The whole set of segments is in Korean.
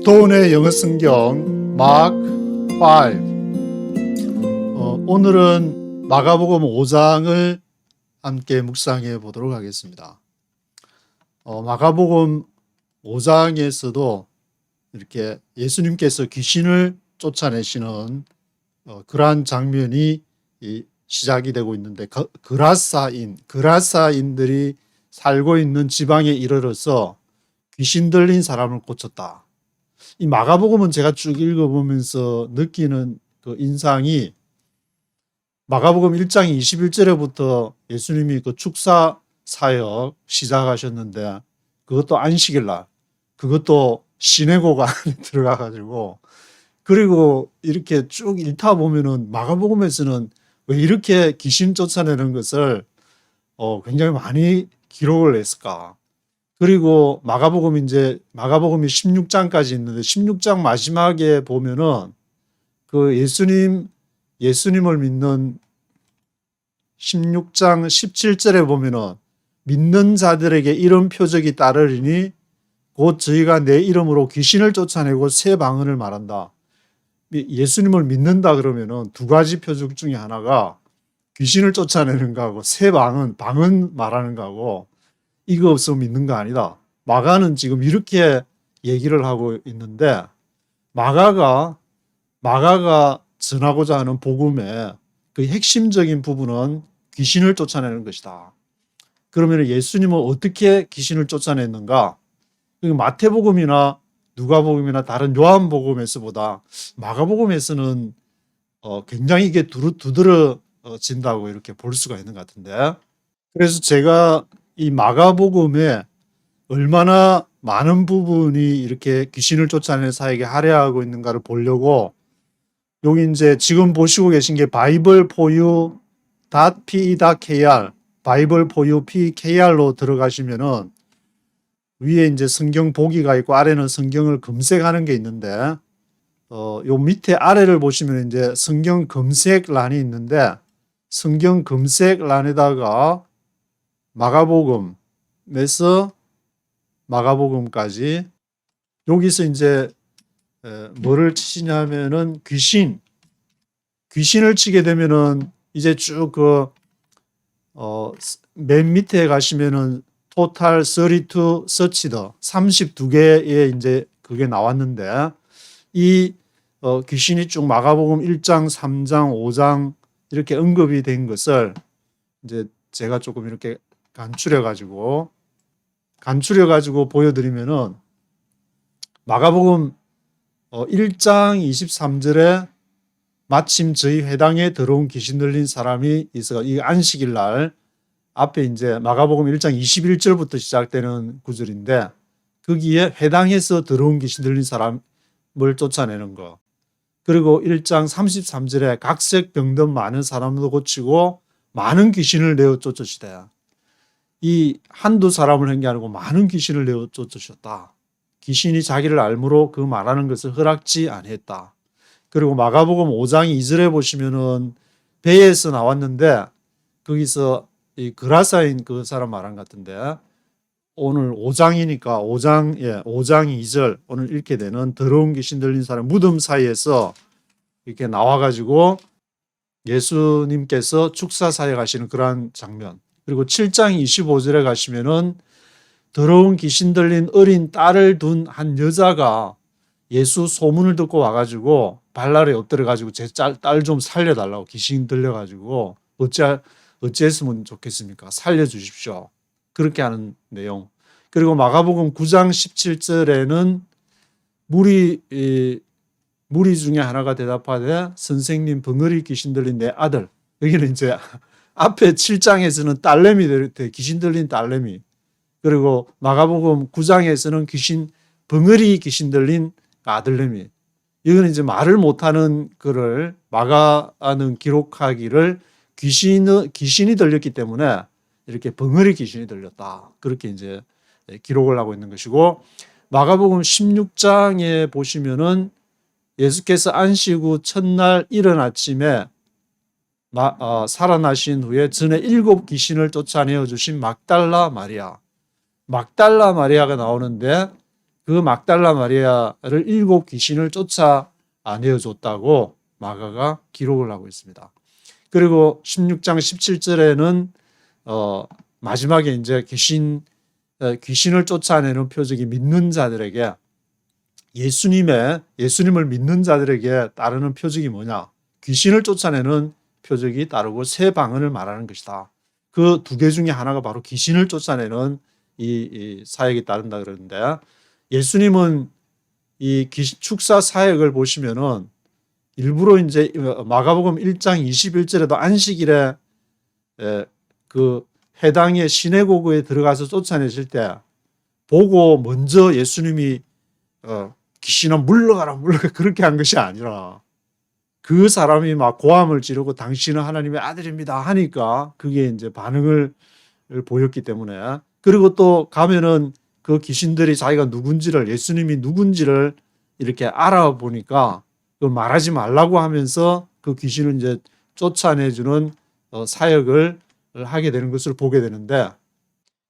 스톤의 영어 성경 마크 5. 오늘은 마가복음 5장을 함께 묵상해 보도록 하겠습니다. 마가복음 5장에서도 이렇게 예수님께서 귀신을 쫓아내시는 그러한 장면이 시작이 되고 있는데, 그라사인들이 살고 있는 지방에 이르러서 귀신 들린 사람을 고쳤다. 이 마가복음은 제가 쭉 읽어보면서 느끼는 그 인상이, 마가복음 1장 21절에부터 예수님이 그 축사 사역 시작하셨는데, 그것도 안식일 날, 그것도 시내고가 안에 들어가가지고, 그리고 이렇게 쭉 읽다 보면은 마가복음에서는 왜 이렇게 귀신 쫓아내는 것을 굉장히 많이 기록을 했을까? 그리고 마가복음이 16장까지 있는데, 16장 마지막에 보면은 그 예수님을 믿는 16장 17절에 보면은 믿는 자들에게 이런 표적이 따르리니 곧 저희가 내 이름으로 귀신을 쫓아내고 새 방언을 말한다. 예수님을 믿는다 그러면은 두 가지 표적 중에 하나가 귀신을 쫓아내는 거하고 새 방언 말하는 거하고, 이거 없으면 믿는 거 아니다. 마가는 지금 이렇게 얘기를 하고 있는데, 마가가 전하고자 하는 복음의 그 핵심적인 부분은 귀신을 쫓아내는 것이다. 그러면 예수님은 어떻게 귀신을 쫓아냈는가? 마태복음이나 누가복음이나 다른 요한복음에서보다 마가복음에서는 굉장히 이게 두드러진다고 이렇게 볼 수가 있는 것 같은데, 그래서 제가 이 마가복음에 얼마나 많은 부분이 이렇게 귀신을 쫓아내는 사역에 할애하고 있는가를 보려고, 여기 이제 지금 보시고 계신 게 bible4u.pe.kr, bible4u.pe.kr로 들어가시면은 위에 이제 성경 보기가 있고 아래는 성경을 검색하는 게 있는데, 요 밑에 아래를 보시면 이제 성경 검색란이 있는데, 성경 검색란에다가 마가복음에서 마가복음까지, 여기서 이제 뭐를 치시냐면은 귀신을 치게 되면은 이제 쭉 맨 밑에 가시면은 토탈 32 서치더 32개의 이제 그게 나왔는데, 이 귀신이 쭉 마가복음 1장, 3장, 5장 이렇게 언급이 된 것을 이제 제가 조금 이렇게 간추려 가지고 보여드리면은, 마가복음 1장 23절에 마침 저희 회당에 들어온 귀신 들린 사람이 있어, 이 안식일 날 앞에 이제 마가복음 1장 21절부터 시작되는 구절인데, 거기에 회당에서 들어온 귀신 들린 사람을 쫓아내는 거, 그리고 1장 33절에 각색 병든 많은 사람도 고치고 많은 귀신을 내어 쫓으시되, 이 한두 사람을 한 게 아니고 많은 귀신을 내어 쫓으셨다. 귀신이 자기를 알므로 그 말하는 것을 허락지 아니했다. 그리고 마가복음 5장 2절에 보시면은 배에서 나왔는데, 거기서 이 그라사인 그 사람 말한 것 같은데, 오늘 5장이니까 5장 2절 오늘 읽게 되는 더러운 귀신 들린 사람 무덤 사이에서 이렇게 나와가지고 예수님께서 축사 사역하시는 그러한 장면. 그리고 7장 25절에 가시면은 더러운 귀신 들린 어린 딸을 둔 한 여자가 예수 소문을 듣고 와가지고 발날에 엎드려가지고 제 딸 좀 살려달라고, 귀신 들려가지고 어찌했으면 좋겠습니까? 살려주십시오. 그렇게 하는 내용. 그리고 마가복음 9장 17절에는 무리 중에 하나가 대답하되, 선생님, 벙어리 귀신 들린 내 아들. 여기는 이제 앞에 7장에서는 딸내미, 귀신 들린 딸내미. 그리고 마가복음 9장에서는 벙어리 귀신 들린 아들내미. 이거는 이제 말을 못하는 거를 마가는 기록하기를 귀신이 들렸기 때문에 이렇게 벙어리 귀신이 들렸다, 그렇게 이제 기록을 하고 있는 것이고, 마가복음 16장에 보시면은 예수께서 안식 후 첫날 이른 아침에 살아나신 후에 전에 7 귀신을 쫓아내어 주신 막달라 마리아가 나오는데, 그 막달라 마리아를 7 귀신을 쫓아내어 줬다고 마가가 기록을 하고 있습니다. 그리고 16장 17절에는 마지막에 이제 귀신을 쫓아내는 표적이 믿는 자들에게, 예수님을 믿는 자들에게 따르는 표적이 뭐냐? 귀신을 쫓아내는 표적이 따르고 새 방언을 말하는 것이다. 그 2개 중에 하나가 바로 귀신을 쫓아내는 이 사역이 따른다 그러는데, 예수님은 이 축사 사역을 보시면은 일부러 이제 마가복음 1장 21절에도 안식일에 그 회당의 시내고그에 들어가서 쫓아내실 때 보고 먼저 예수님이 귀신아 물러가라 그렇게 한 것이 아니라, 그 사람이 막 고함을 지르고 당신은 하나님의 아들입니다 하니까 그게 이제 반응을 보였기 때문에, 그리고 또 가면은 그 귀신들이 자기가 누군지를, 예수님이 누군지를 이렇게 알아보니까 그걸 말하지 말라고 하면서 그 귀신을 이제 쫓아내주는 사역을 하게 되는 것을 보게 되는데,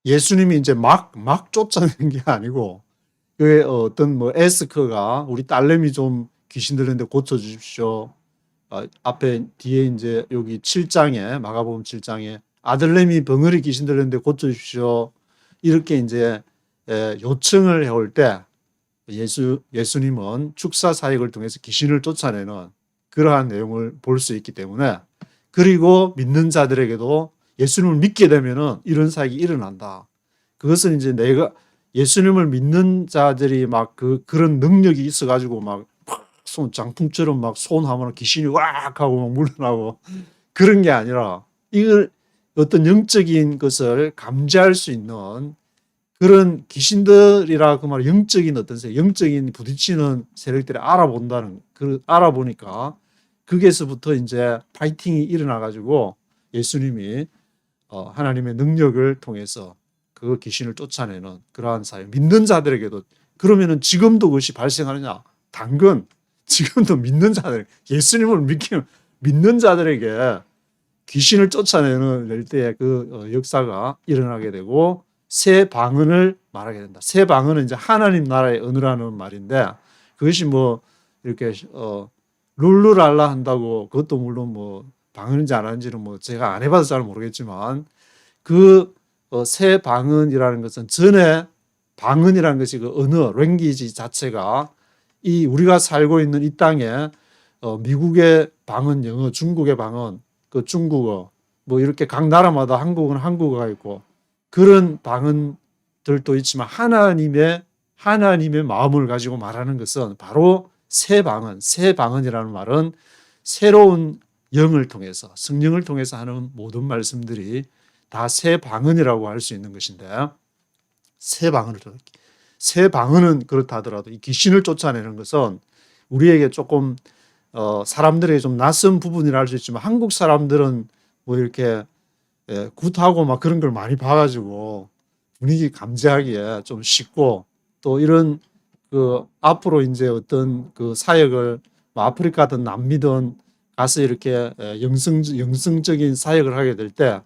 예수님이 이제 막 쫓아내는 게 아니고, 그 어떤 뭐 에스커가 우리 딸내미 좀 귀신 들렸는데 고쳐주십시오. 앞에 뒤에 이제 여기 7장에 마가복음 7장에 아들내미 벙어리 귀신 들렸는데 고쳐주십시오. 이렇게 이제 요청을 해올 때 예수님은 축사 사역을 통해서 귀신을 쫓아내는 그러한 내용을 볼 수 있기 때문에, 그리고 믿는 자들에게도 예수님을 믿게 되면은 이런 사역이 일어난다. 그것은 이제 내가 예수님을 믿는 자들이 막 그런 능력이 있어가지고 막 손 장풍처럼 막 손하면 귀신이 왁 하고 막 물러나고 그런 게 아니라, 이걸 어떤 영적인 것을 감지할 수 있는 그런 귀신들이라 그 말, 영적인 어떤 영적인 부딪히는 세력들이 알아보니까 거기에서부터 이제 파이팅이 일어나가지고 예수님이 하나님의 능력을 통해서 그 귀신을 쫓아내는 그러한 사역, 믿는 자들에게도. 그러면은 지금도 그것이 발생하느냐? 당근 지금도 믿는 자들, 예수님을 믿는 자들에게 귀신을 쫓아내는 때에 그 역사가 일어나게 되고 새 방언을 말하게 된다. 새 방언은 이제 하나님 나라의 언어라는 말인데, 그것이 뭐 이렇게 룰루랄라 한다고, 그것도 물론 뭐 방언인지 안 하는지는 뭐 제가 안 해봐서 잘 모르겠지만, 그 새 방언이라는 것은 전에 방언이라는 것이 그 언어, 랭귀지 자체가 이 우리가 살고 있는 이 땅에 미국의 방언 영어, 중국의 방언, 그 중국어, 뭐 이렇게 각 나라마다 한국어는 한국어가 있고 그런 방언들도 있지만, 하나님의 마음을 가지고 말하는 것은 바로 새 방언. 새 방언이라는 말은 새로운 영을 통해서, 성령을 통해서 하는 모든 말씀들이 다 새 방언이라고 할 수 있는 것인데, 새 방언은 그렇다 하더라도 이 귀신을 쫓아내는 것은 우리에게 조금 사람들에게 좀 낯선 부분이라 할 수 있지만, 한국 사람들은 뭐 이렇게 굿하고 막 그런 걸 많이 봐가지고 분위기 감지하기에 좀 쉽고, 또 이런 그 앞으로 이제 어떤 그 사역을 뭐 아프리카든 남미든 가서 이렇게 영성적인 사역을 하게 될 때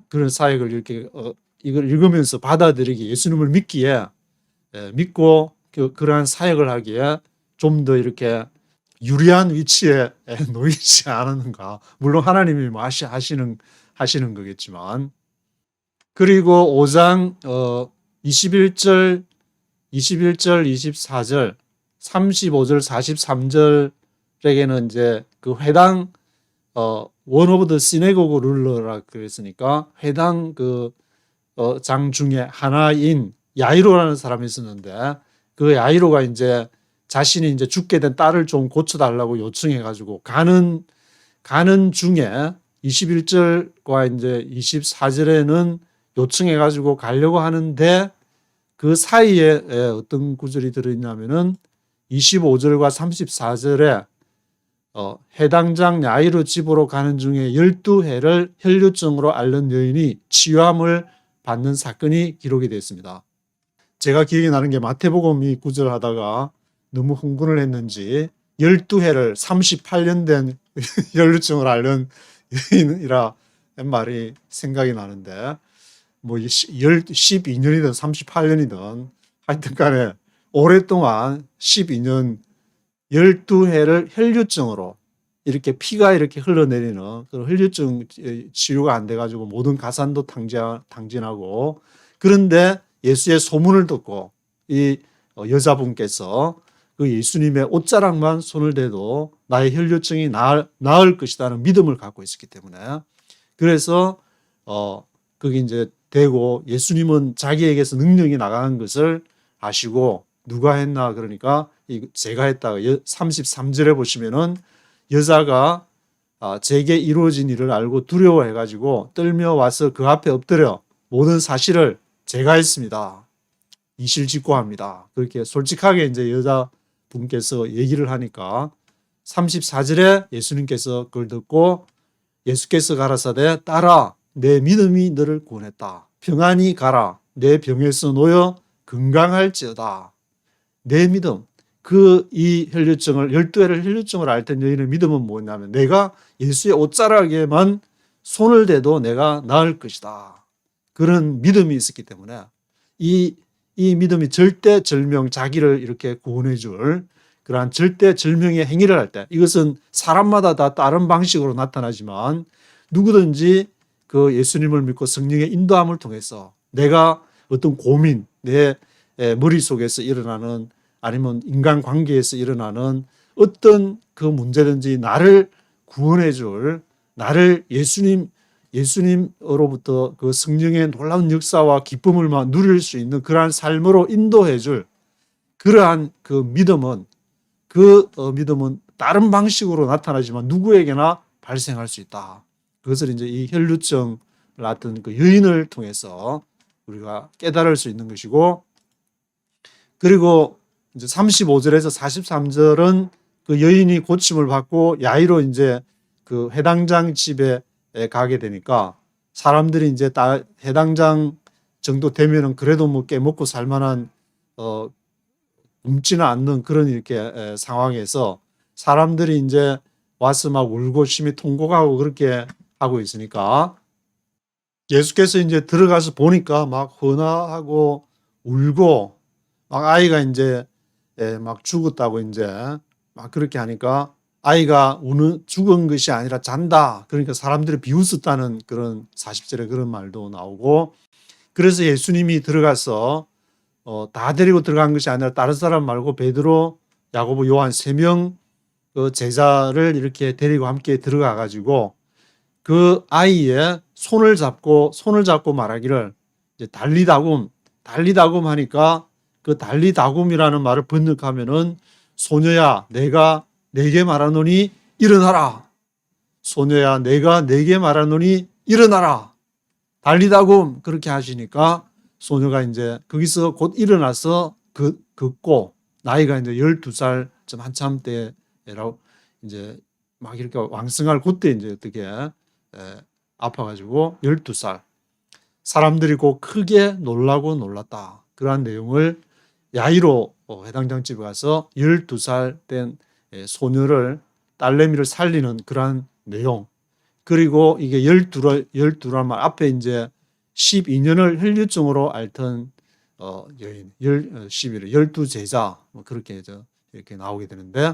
그런 사역을 이렇게 이걸 읽으면서 받아들이기, 예수님을 믿기에 믿고 그러한 사역을 하기에 좀 더 이렇게 유리한 위치에 놓이지 않았는가. 물론 하나님이 뭐 하시는 거겠지만. 그리고 5장 21절, 24절, 35절, 43절에게는 이제 그 회당 원 오브 더 시네고그 룰러라 그랬으니까 회당 장 중에 하나인 야이로라는 사람이 있었는데, 그 야이로가 이제 자신이 이제 죽게 된 딸을 좀 고쳐달라고 요청해가지고 가는 중에 21절과 이제 24절에는 요청해가지고 가려고 하는데, 그 사이에 어떤 구절이 들어있냐면은 25절과 34절에 해당장 야이로 집으로 가는 중에 12해를 혈류증으로 앓는 여인이 치유함을 받는 사건이 기록이 되어 있습니다. 제가 기억이 나는 게 마태복음 이 구절 하다가 너무 흥분을 했는지 12해를 38년 된 혈류증을 앓는 여인이라 말이 생각이 나는데, 뭐 12년이든 38년이든 하여튼 간에 오랫동안 12년 12회를 혈류증으로 이렇게 피가 이렇게 흘러내리는 그런 혈류증 치료가 안 돼가지고 모든 가산도 당진하고, 그런데 예수의 소문을 듣고 이 여자분께서 그 예수님의 옷자락만 손을 대도 나의 혈류증이 나을 것이라는 믿음을 갖고 있었기 때문에, 그래서 그게 이제 되고, 예수님은 자기에게서 능력이 나가는 것을 아시고 누가 했나 그러니까 제가 했다가 33절에 보시면은 여자가 제게 이루어진 일을 알고 두려워해가지고 떨며 와서 그 앞에 엎드려 모든 사실을 제가 했습니다, 이실직고합니다, 그렇게 솔직하게 이제 여자분께서 얘기를 하니까 34절에 예수님께서 그걸 듣고 예수께서 가라사대 따라 내 믿음이 너를 구원했다, 평안히 가라, 내 병에서 놓여 건강할지어다. 내 믿음, 이 혈류증을 12회를 혈류증을 앓던 여인의 믿음은 뭐냐면 내가 예수의 옷자락에만 손을 대도 내가 나을 것이다, 그런 믿음이 있었기 때문에 이 믿음이 절대절명, 자기를 이렇게 구원해 줄 그러한 절대절명의 행위를 할 때, 이것은 사람마다 다 다른 방식으로 나타나지만 누구든지 그 예수님을 믿고 성령의 인도함을 통해서 내가 어떤 고민, 내 머릿속에서 일어나는, 아니면 인간관계에서 일어나는 어떤 그 문제든지 나를 구원해 줄, 나를 예수님으로부터 그 성령의 놀라운 역사와 기쁨을 누릴 수 있는 그러한 삶으로 인도해 줄 그러한 그 믿음은, 믿음은 다른 방식으로 나타나지만 누구에게나 발생할 수 있다. 그것을 이제 이 혈류증을 앓던 그 여인을 통해서 우리가 깨달을 수 있는 것이고, 그리고 이제 35절에서 43절은 그 여인이 고침을 받고 야이로 이제 그 회당장 집에 가게 되니까 사람들이 이제 다 회당장 정도 되면은 그래도 뭐 깨먹고 살만한 굶지는 않는 그런 이렇게 상황에서 사람들이 이제 와서 막 울고 심히 통곡하고 그렇게 하고 있으니까 예수께서 이제 들어가서 보니까 막 헌화하고 울고 막 아이가 이제 막 죽었다고 이제 막 그렇게 하니까 아이가 죽은 것이 아니라 잔다, 그러니까 사람들이 비웃었다는 그런 40절에 그런 말도 나오고, 그래서 예수님이 들어가서 다 데리고 들어간 것이 아니라 다른 사람 말고 베드로, 야고보, 요한 3명 그 제자를 이렇게 데리고 함께 들어가 가지고 그 아이의 손을 잡고 말하기를 이제 달리다굼 하니까 그 달리다굼이라는 말을 번역하면은 소녀야 내가 네게 말하노니 일어나라, 소녀야 내가 네게 말하노니 일어나라, 달리다굼 그렇게 하시니까 소녀가 이제 거기서 곧 일어나서 걷고, 나이가 이제 12살쯤 한참 때라고 이제 막 이렇게 왕성할 그때 이제 어떻게 아파가지고 12살, 사람들이 곧 크게 놀랐다, 그러한 내용을 야이로 회당장 집에 가서 12살 된 소녀를, 딸내미를 살리는 그러한 내용, 그리고 이게 12란 말 앞에 이제 12년을 혈류증으로 앓던 여인, 12제자 뭐 그렇게 이렇게 나오게 되는데,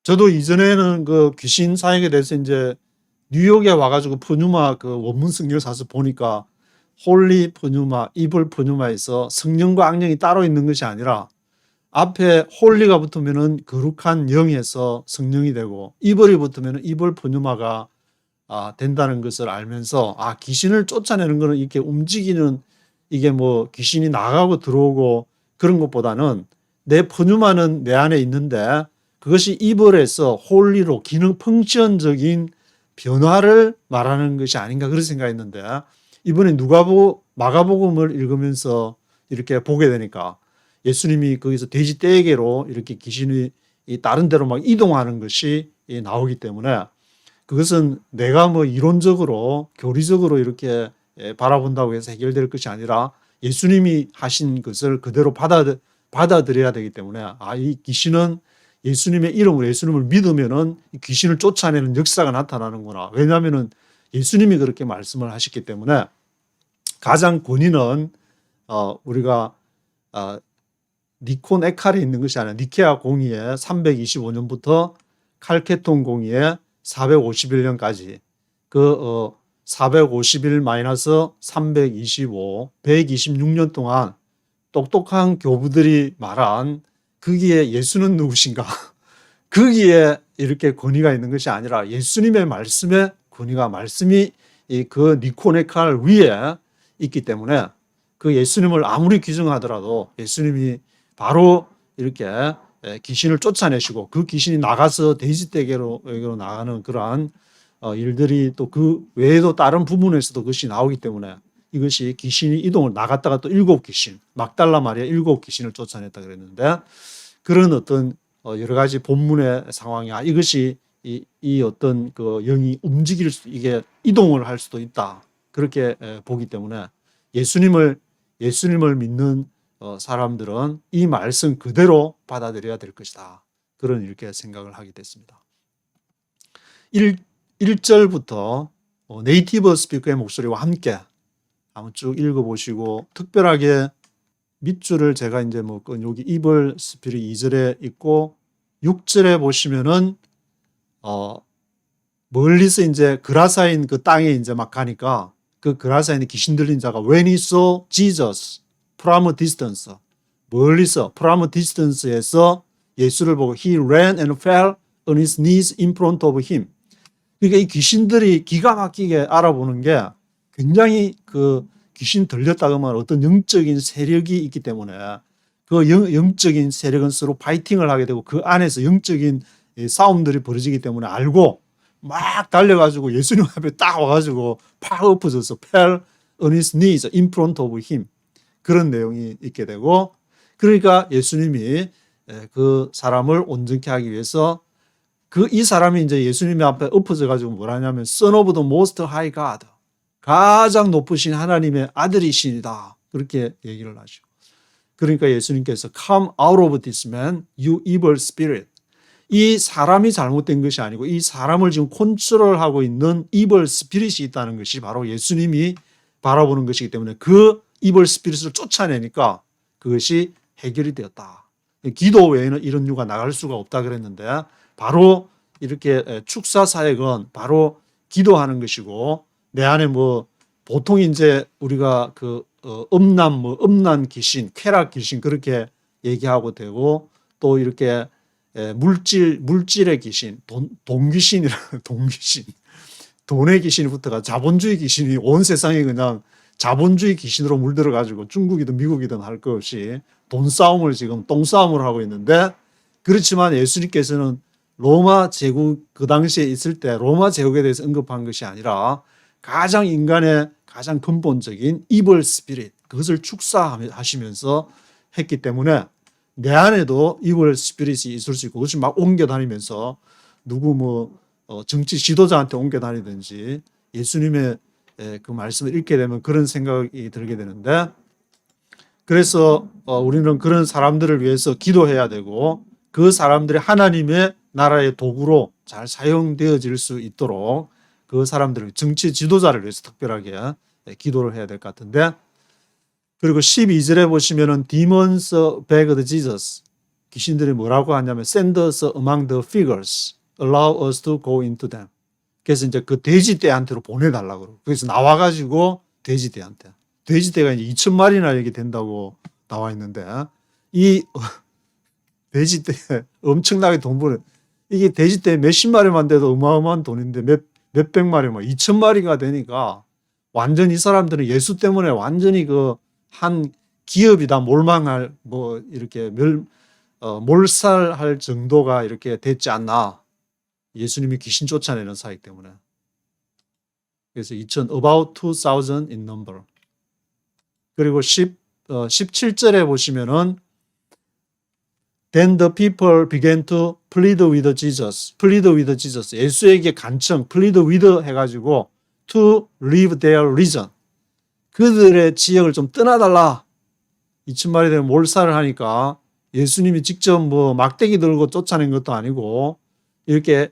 저도 이전에는 그 귀신 사역에 대해서 이제 뉴욕에 와가지고 푸뉴마 그 원문 성경을 사서 보니까 홀리 푸뉴마, 이블 푸뉴마에서 성령과 악령이 따로 있는 것이 아니라 앞에 홀리가 붙으면은 거룩한 영에서 성령이 되고, 이블이 붙으면은 이블 푸뉴마가 된다는 것을 알면서 귀신을 쫓아내는 것은 이렇게 움직이는, 이게 뭐 귀신이 나가고 들어오고 그런 것보다는 내 푸뉴마는 내 안에 있는데 그것이 이블에서 홀리로 기능 펑션적인 변화를 말하는 것이 아닌가 그런 생각했는데, 이번에 마가복음을 읽으면서 이렇게 보게 되니까 예수님이 거기서 돼지 떼개로 이렇게 귀신이 다른 데로 막 이동하는 것이 나오기 때문에 그것은 내가 뭐 이론적으로 교리적으로 이렇게 바라본다고 해서 해결될 것이 아니라 예수님이 하신 것을 그대로 받아들여야 되기 때문에 이 귀신은 예수님의 이름으로 예수님을 믿으면은 귀신을 쫓아내는 역사가 나타나는구나. 왜냐하면은 예수님이 그렇게 말씀을 하셨기 때문에 가장 권위는 우리가 니콘 에칼에 있는 것이 아니라 니케아 공의회 325년부터 칼케톤 공의회 451년까지 451 마이너스 325, 126년 동안 똑똑한 교부들이 말한 거기에 예수는 누구신가? 거기에 이렇게 권위가 있는 것이 아니라 예수님의 말씀에 권위가 말씀이 그 니콘의 칼 위에 있기 때문에 그 예수님을 아무리 규정하더라도 예수님이 바로 이렇게 귀신을 쫓아내시고 그 귀신이 나가서 돼지떼개로 나가는 그러한 일들이 또 그 외에도 다른 부분에서도 그것이 나오기 때문에 이것이 귀신이 이동을 나갔다가 또 7귀신, 막달라 마리아 7귀신을 쫓아냈다 그랬는데 그런 어떤 여러 가지 본문의 상황이 이것이 이 어떤 그 영이 움직일 수 이게 이동을 할 수도 있다 그렇게 보기 때문에 예수님을 믿는 사람들은 이 말씀 그대로 받아들여야 될 것이다. 그런 이렇게 생각을 하게 됐습니다. 1절부터 네이티브 스피커의 목소리와 함께 한번 쭉 읽어보시고 특별하게 밑줄을 제가 이제 여기 이블 스피릿 2절에 있고 6절에 보시면은 멀리서 이제 그라사인 그 땅에 이제 막 가니까 그 그라사인의 귀신 들린 자가 When he saw Jesus from a distance 멀리서 from a distance에서 예수를 보고 he ran and fell on his knees in front of him. 그러니까 이 귀신들이 기가 막히게 알아보는 게 굉장히 그 귀신 들렸다 그러면 어떤 영적인 세력이 있기 때문에 그 영적인 세력은 서로 파이팅을 하게 되고 그 안에서 영적인 싸움들이 벌어지기 때문에 알고 막 달려가지고 예수님 앞에 딱 와가지고 팍 엎어져서 fell on his knees in front of him 그런 내용이 있게 되고 그러니까 예수님이 그 사람을 온전케 하기 위해서 이 사람이 이제 예수님 앞에 엎어져가지고 뭐라냐면 Son of the Most High God 가장 높으신 하나님의 아들이시니다 그렇게 얘기를 하죠. 그러니까 예수님께서 Come out of this man, you evil spirit. 이 사람이 잘못된 것이 아니고 이 사람을 지금 컨트롤하고 있는 evil spirit이 있다는 것이 바로 예수님이 바라보는 것이기 때문에 그 evil spirit을 쫓아내니까 그것이 해결이 되었다. 기도 외에는 이런 유가 나갈 수가 없다 그랬는데 바로 이렇게 축사 사역은 바로 기도하는 것이고 내 안에 보통 이제 우리가 그 음란 귀신, 쾌락 귀신 그렇게 얘기하고 되고 또 이렇게 물질의 귀신, 돈 귀신이라는 돈귀신, 돈의 귀신이 붙어가 자본주의 귀신이 온 세상에 그냥 자본주의 귀신으로 물들어 가지고 중국이든 미국이든 할 것 없이 돈 싸움을 지금 똥 싸움을 하고 있는데 그렇지만 예수님께서는 로마 제국 그 당시에 있을 때 로마 제국에 대해서 언급한 것이 아니라 가장 인간의 가장 근본적인 evil spirit 그것을 축사하시면서 했기 때문에 내 안에도 evil spirit이 있을 수 있고 그것이 막 옮겨 다니면서 누구 정치 지도자한테 옮겨 다니든지 예수님의 그 말씀을 읽게 되면 그런 생각이 들게 되는데 그래서 우리는 그런 사람들을 위해서 기도해야 되고 그 사람들이 하나님의 나라의 도구로 잘 사용되어질 수 있도록 그 사람들을 정치 지도자를 위해서 특별하게 기도를 해야 될 것 같은데 그리고 12절에 보시면은 demons begged Jesus 귀신들이 뭐라고 하냐면 send us among the figures allow us to go into them 그래서 이제 그 돼지떼한테로 보내달라고 그러고 그래서 나와가지고 돼지떼한테 돼지떼가 이제 2,000마리나 이렇게 된다고 나와 있는데 이 돼지떼 엄청나게 돈 버는 이게 돼지떼 몇십 마리만 돼도 어마어마한 돈인데 몇백 마리 2,000마리가 되니까 완전 이 사람들은 예수 때문에 완전히 그 한 기업이다 몰망할 이렇게 몰살할 정도가 이렇게 됐지 않나 예수님이 귀신 쫓아내는 사역 때문에 그래서 about 2,000 in number 그리고 17절에 보시면은 Then the people began to plead with Jesus. plead with Jesus. 예수에게 간청, plead with 해가지고 to leave their region. 그들의 지역을 좀 떠나달라. 2,000마리 되면 몰살을 하니까 예수님이 직접 막대기 들고 쫓아낸 것도 아니고 이렇게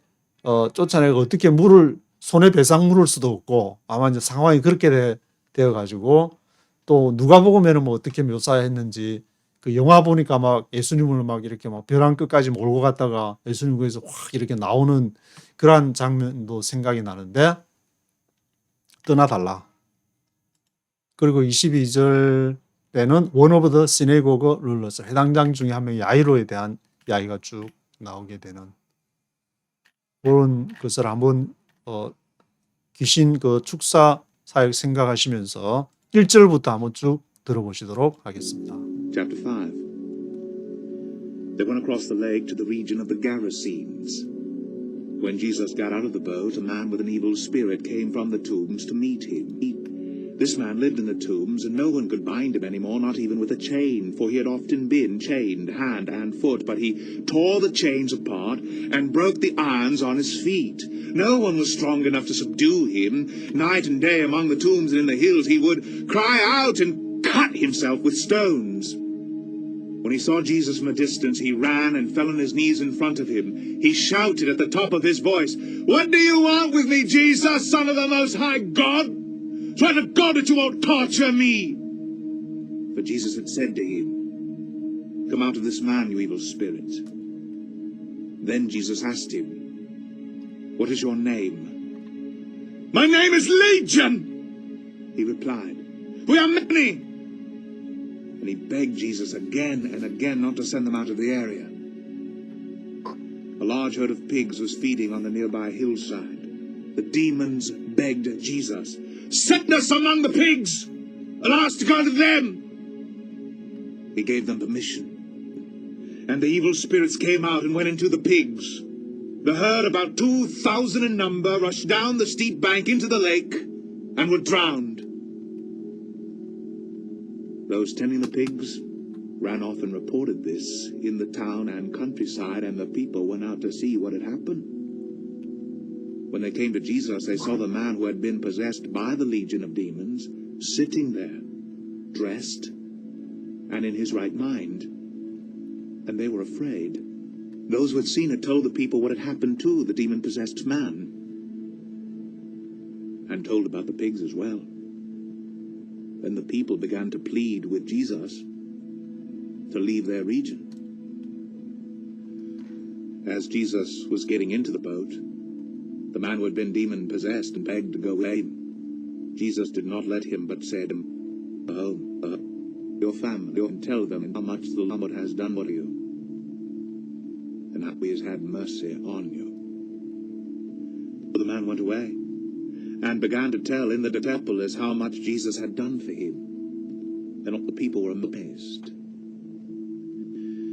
쫓아내고 어떻게 손에 배상 물을 수도 없고 아마 이제 상황이 그렇게 되어가지고 또 누가복음에는 어떻게 묘사했는지 그 영화 보니까 막 예수님을 막 이렇게 막 벼랑 끝까지 몰고 갔다가 예수님 거기서 확 이렇게 나오는 그러한 장면도 생각이 나는데 떠나달라. 그리고 22절 때는 one of the synagogue rulers, 해당장 중에 한 명이 야이로에 대한 이야기가 쭉 나오게 되는 그런 것을 한번 귀신 그 축사 사역 생각하시면서 1절부터 한번 쭉 들어보시도록 하겠습니다. Chapter 5. They went across the lake to the region of the Gerasenes. When Jesus got out of the boat, a man with an evil spirit came from the tombs to meet him. This man lived in the tombs, and no one could bind him anymore, not even with a chain, for he had often been chained hand and foot. But he tore the chains apart and broke the irons on his feet. No one was strong enough to subdue him. Night and day among the tombs and in the hills he would cry out and cut himself with stones. When he saw Jesus from a distance, he ran and fell on his knees in front of him. He shouted at the top of his voice, "What do you want with me, Jesus, Son of the Most High God? Swear to God that you won't torture me." For Jesus had said to him, "Come out of this man, you evil spirit." Then Jesus asked him, "What is your name?" "My name is Legion," he replied. "We are many." And he begged Jesus again and again not to send them out of the area. A large herd of pigs was feeding on the nearby hillside. The demons begged Jesus, "Send us among the pigs, and ask to go to them." He gave them permission. And the evil spirits came out and went into the pigs. The herd, about 2,000 in number, rushed down the steep bank into the lake and were drowned. Those tending the pigs ran off and reported this in the town and countryside, and the people went out to see what had happened. When they came to Jesus, they saw the man who had been possessed by the legion of demons sitting there, dressed, and in his right mind. And they were afraid. Those who had seen it told the people what had happened to the demon-possessed man, and told about the pigs as well. Then the people began to plead with Jesus to leave their region. As Jesus was getting into the boat, the man who had been demon-possessed and begged to go away. Jesus did not let him, but said, "Home, your family, and tell them how much the Lord has done for you, and how he has had mercy on you." So the man went away and began to tell in the Decapolis how much Jesus had done for him. And all the people were amazed.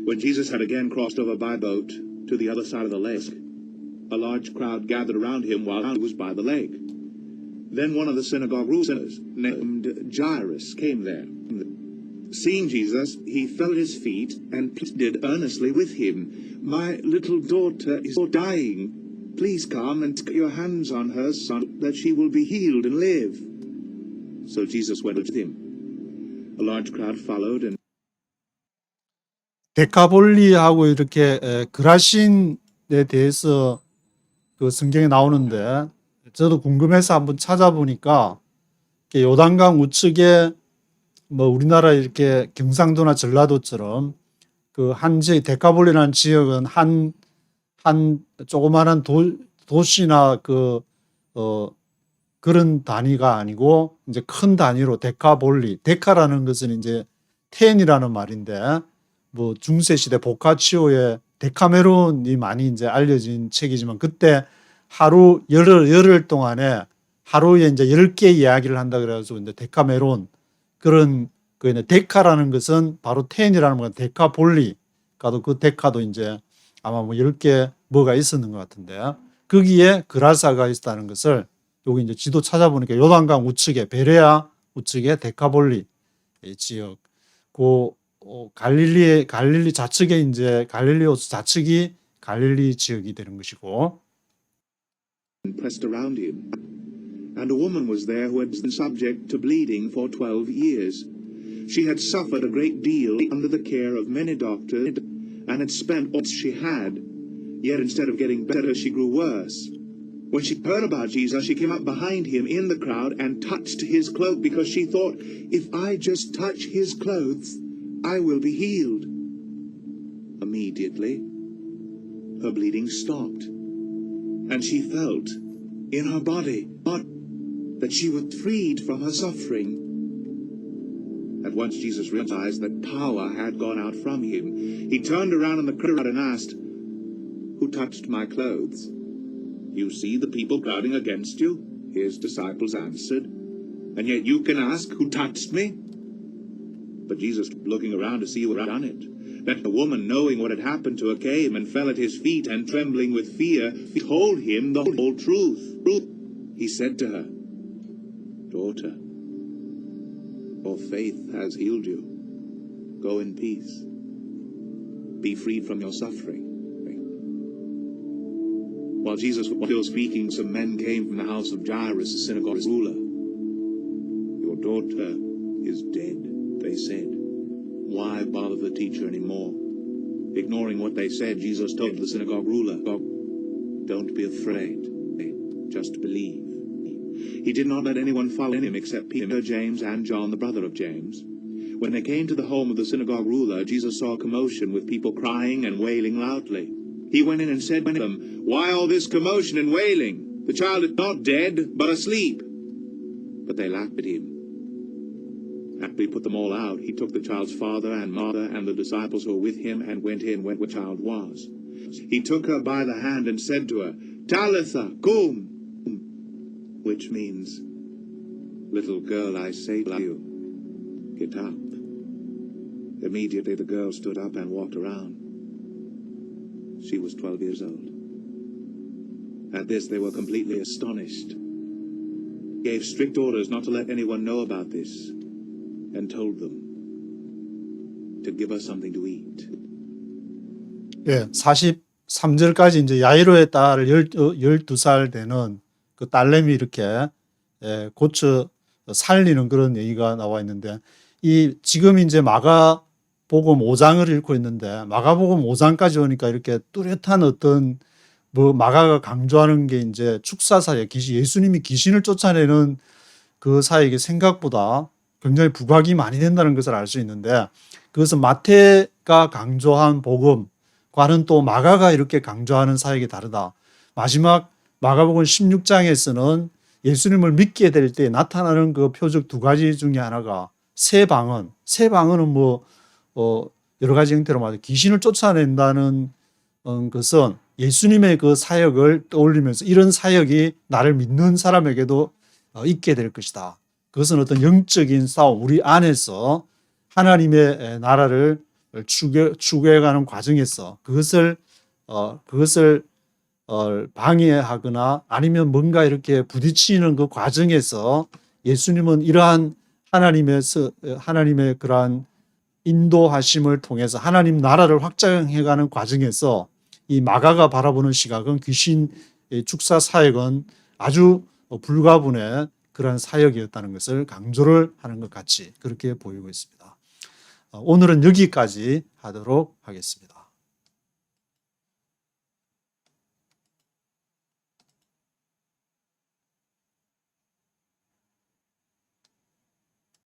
When Jesus had again crossed over by boat to the other side of the lake, a large crowd gathered around him while he was by the lake. Then one of the synagogue rulers, named Jairus, came there. Seeing Jesus, he fell at his feet and pleaded earnestly with him, "My little daughter is dying. Please come and put your hands on her son, that she will be healed and live." So Jesus went with him. A large crowd followed, and 데카볼리하고 이렇게 그라신에 대해서 그 성경에 나오는데 저도 궁금해서 한번 찾아보니까 요단강 우측에 뭐 우리나라 이렇게 경상도나 전라도처럼 그 한 지역 데카볼리라는 지역은 한 조그마한 도시나 그런 단위가 아니고 이제 큰 단위로 데카볼리, 데카라는 것은 이제 10이라는 말인데 뭐 중세 시대 보카치오의 데카메론이 많이 이제 알려진 책이지만 그때 하루 열흘 동안에 하루에 이제 10개 이야기를 한다 그래가지고 이제 데카메론 그런 그 데카라는 것은 바로 10이라는 건 데카볼리 가도 그 데카도 이제 아마 뭐 10개 뭐가 있었는 것 같은데 거기에 그라사가 있다는 것을 여기 이제 지도 찾아보니까 요단강 우측에 베레아 우측에 데카볼리 지역 그 갈릴리 좌측에 이제 갈릴리오스 좌측이 갈릴리 지역이 되는 것이고 pressed around him. And a woman was there who had been subject to bleeding for 12 years. She had suffered a great deal under the care of many doctors and had spent all she had. Yet instead of getting better, she grew worse. When she heard about Jesus, she came up behind him in the crowd and touched his cloak because she thought, "If I just touch his clothes, I will be healed. Immediately, her bleeding stopped, and she felt in her body that she was freed from her suffering. At once Jesus realized that power had gone out from him. He turned around in the crowd and asked, "Who touched my clothes?" "You see the people crowding against you," his disciples answered, "and yet you can ask, 'Who touched me?'" But Jesus, looking around to see who had done it, then the woman, knowing what had happened to her, came and fell at his feet, and trembling with fear, told him the whole truth. He said to her, "Daughter, your faith has healed you. Go in peace. Be freed from your suffering." While Jesus was still speaking, some men came from the house of Jairus, the synagogue ruler. "Your daughter is dead," they said. "Why bother the teacher anymore?" Ignoring what they said, Jesus told the synagogue ruler, "Don't be afraid. Just believe." He did not let anyone follow him except Peter, James, and John, the brother of James. When they came to the home of the synagogue ruler, Jesus saw a commotion with people crying and wailing loudly. He went in and said to them, "Why all this commotion and wailing? The child is not dead, but asleep." But they laughed at him. After he put them all out, he took the child's father and mother and the disciples who were with him and went in where the child was. He took her by the hand and said to her, "Talitha, cum," which means, "Little girl, I say to you, get up." Immediately the girl stood up and walked around. She was 12 years old. At this they were completely astonished. He gave strict orders not to let anyone know about this, and told them to give us something to eat. 예, 43절까지 이제 야이로의 딸 12살 되는 그 딸내미 이렇게 고쳐 살리는 그런 얘기가 나와 있는데, 이 지금 이제 마가복음 5장을 읽고 있는데, 마가복음 5장까지 오니까 이렇게 뚜렷한 어떤 마가가 강조하는 게 이제 축사 사역, 예수님이 귀신을 쫓아내는 그 사역이 생각보다 굉장히 부각이 많이 된다는 것을 알 수 있는데, 그것은 마태가 강조한 복음과는 또 마가가 이렇게 강조하는 사역이 다르다. 마지막 마가복음 16장에서는 예수님을 믿게 될 때 나타나는 그 표적 두 가지 중에 하나가 새 방언은 여러 가지 형태로 말해 귀신을 쫓아낸다는 것은 예수님의 그 사역을 떠올리면서 이런 사역이 나를 믿는 사람에게도 있게 될 것이다. 그것은 어떤 영적인 싸움, 우리 안에서 하나님의 나라를 추구해가는 과정에서 그것을 방해하거나 아니면 뭔가 이렇게 부딪히는 그 과정에서 예수님은 이러한 하나님의 그러한 인도하심을 통해서 하나님 나라를 확장해가는 과정에서 이 마가가 바라보는 시각은 귀신 축사 사역은 아주 불가분의 그러한 사역이었다는 것을 강조를 하는 것 같이 그렇게 보이고 있습니다. 오늘은 여기까지 하도록 하겠습니다.